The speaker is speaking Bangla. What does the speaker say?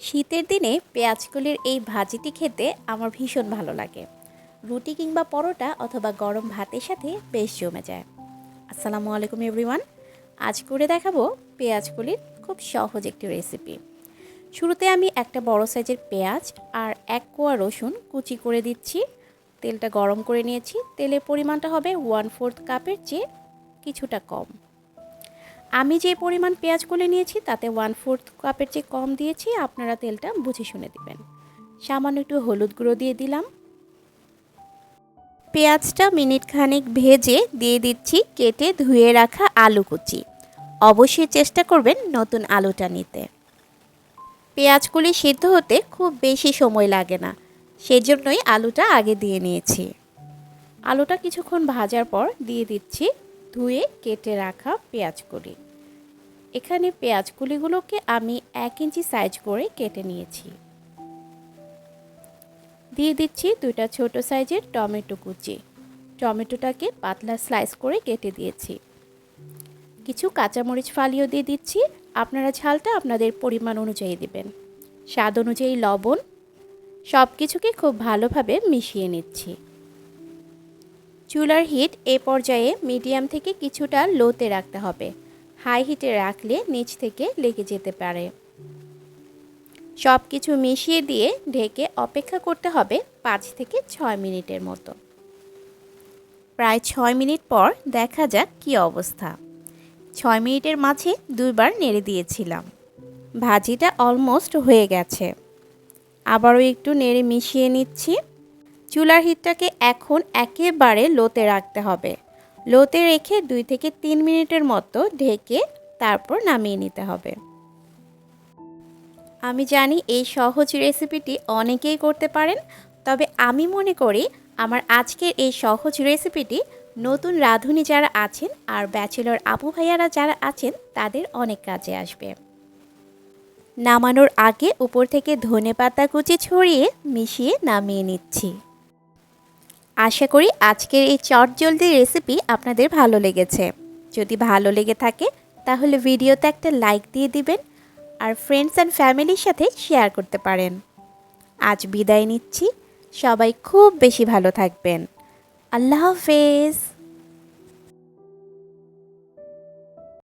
শীতের দিনে পেঁয়াজকলির এই ভাজিটি খেতে আমার ভীষণ ভালো লাগে। রুটি কিংবা পরোটা অথবা গরম ভাতের সাথে বেশ জমে যায়। আসসালামু আলাইকুম এভরিওয়ান। আজ করে দেখাবো পেঁয়াজকলির খুব সহজ একটি রেসিপি। শুরুতে আমি একটা বড় সাইজের পেঁয়াজ আর 1 কোয়া রসুন কুচি করে দিচ্ছি। তেলটা গরম করে নিয়েছি। তেলের পরিমাণটা হবে 1/4 কাপের চেয়ে কিছুটা কম। আমি যে পরিমাণ পেঁয়াজকলি নিয়েছি তাতে 1/4 কাপের চেয়ে কম দিয়েছি। আপনারা তেলটা বুঝে শুনে দিবেন। সামান্য একটু হলুদ গুঁড়ো দিয়ে দিলাম। পেঁয়াজটা মিনিট খানেক ভেজে দিয়ে দিচ্ছি কেটে ধুয়ে রাখা আলু কুচি। অবশ্যই চেষ্টা করবেন নতুন আলুটা নিতে। পেঁয়াজকলি সিদ্ধ হতে খুব বেশি সময় লাগে না, সেজন্যই আলুটা আগে দিয়ে নিয়েছি। আলুটা কিছুক্ষণ ভাজার পর দিয়ে দিচ্ছি ধুয়ে কেটে রাখা পেঁয়াজকলি। এখানে পেঁয়াজকলিগুলোকে আমি 1 ইঞ্চি সাইজ করে কেটে নিয়েছি। দিয়ে দিচ্ছি 2টা ছোট সাইজের টমেটো কুচি। টমেটোটাকে পাতলা স্লাইস করে কেটে দিয়েছি। কিছু কাঁচামরিচ ফালিও দিয়ে দিচ্ছি। আপনারা ঝালটা আপনাদের পরিমাণ অনুযায়ী দিবেন। স্বাদ অনুযায়ী লবণ। সব কিছুকে খুব ভালোভাবে মিশিয়ে নিচ্ছি। চুলার হিট এ পর্যায়ে মিডিয়াম থেকে কিছুটা লোতে রাখতে হবে। হাই হিটে রাখলে নিচ থেকে লেগে যেতে পারে। সব কিছু মিশিয়ে দিয়ে ঢেকে অপেক্ষা করতে হবে 5 থেকে 6 মিনিটের মতো। প্রায় 6 মিনিট পর দেখা যাক কী অবস্থা। 6 মিনিটের মাঝে 2 বার নেড়ে দিয়েছিলাম। ভাজিটা অলমোস্ট হয়ে গেছে। আবারও একটু নেড়ে মিশিয়ে নিচ্ছি। চুলার হিটটাকে এখন একেবারে লোতে রাখতে হবে। লোতে রেখে 2 থেকে 3 মিনিটের মতো ঢেকে তারপর নামিয়ে নিতে হবে। আমি জানি এই সহজ রেসিপিটি অনেকেই করতে পারেন, তবে আমি মনে করি আমার আজকের এই সহজ রেসিপিটি নতুন রাঁধুনি যারা আছেন আর ব্যাচেলর আপু ভাইয়ারা যারা আছেন তাদের অনেক কাজে আসবে। নামানোর আগে উপর থেকে ধনেপাতা কুচি ছড়িয়ে মিশিয়ে নামিয়ে নিচ্ছি। আশা করি আজকের এই চটজলদি রেসিপি আপনাদের ভালো লেগেছে। যদি ভালো লেগে থাকে তাহলে ভিডিওতে একটা লাইক দিয়ে দিবেন আর ফ্রেন্ডস অ্যান্ড ফ্যামিলির সাথে শেয়ার করতে পারেন। আজ বিদায় নিচ্ছি। সবাই খুব বেশি ভালো থাকবেন। আল্লাহ হাফেজ।